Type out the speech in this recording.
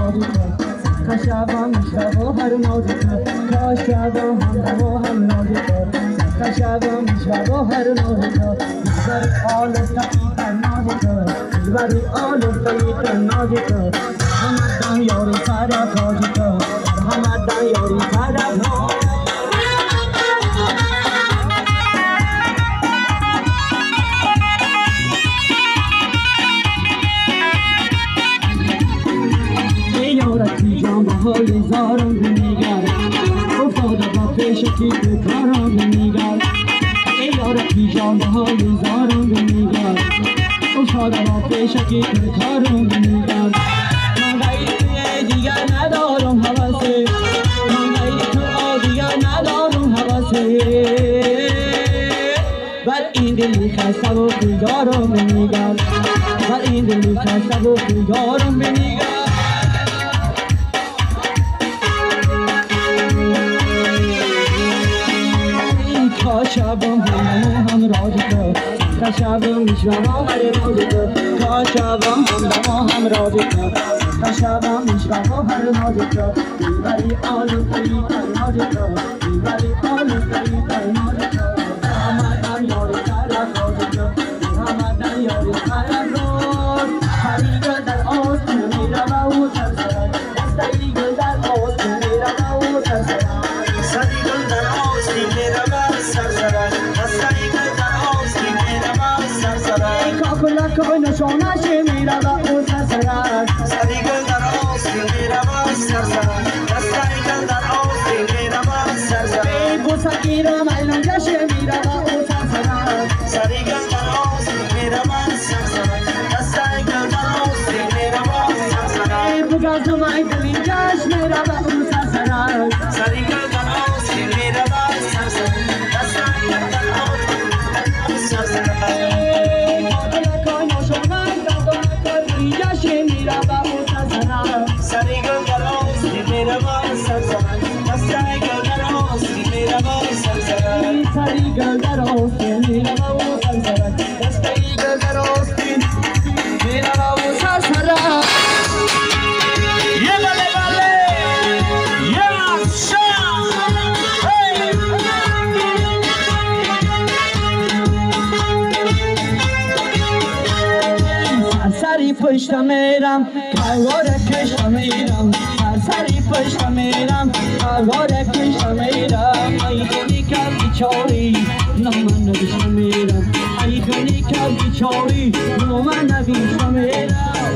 نازی تو خشبا میشرب و هر نازی تو کاشبا همدم و هم نازی تو خشبا میشرب و هر نازی تو بری آلوستایی نازی تو بری آلوستایی نازی تو همدم یاری سر تازی تو همدم یاری سر تازی های زارم بنیگر افتاده با پیشکی به کارم بنیگر ای یار پیشان های زارم بنیگر افتاده با پیشکی به کارم بنیگر من غیر توی دیگر ندارم حوثه من غیر تو دیگر ندارم حوثه بر این دلی خسته و بیدارم بنیگر بر این دلی خسته و بیدارم بنیگر کاشبم هم راضی تو کاشبم میشرم هر روزی تو کاشبم هم راضی تو کاشبم میشرم هر روزی تو بیبری آلوستایی نازی تو بیبری آلوستایی نازی تو همدم یاری سر نازی تو همدم یاری سر روز هری گل در آستین میرم و سرسرم دستایی گل در آستین میرم و سرسرم سری گل در آستین میرم کاکلا کای نشانش میره و او سرسرد سری گل در آستین میره و سرسرد دستای گل در آستین میره و سرسرد ای بوسکی را میلنجش میره و او سرسرد سری گل در آستین میره و سرسرد دستای گل در آستین میره و سرسرد ای بگازو میلنجش میره و او سرسرد سری گل در آستین میره و سرسرد دستای گل در آستین میره و سرسرد سری گل در آستین میره و سرسرد دستای گل در آستین میره و سرسرد سری گل در آستین میره و سرسرد دستای گل در آستین میره و سرسرد یه بله بله یه شام سری پشت میرم کلوار کشت میرم سری پشت میرم کلوار کشت میرم ای خونی که بیچاری نامن نبیشت میرم ای خونی که بیچاری نامن نبیشت میرم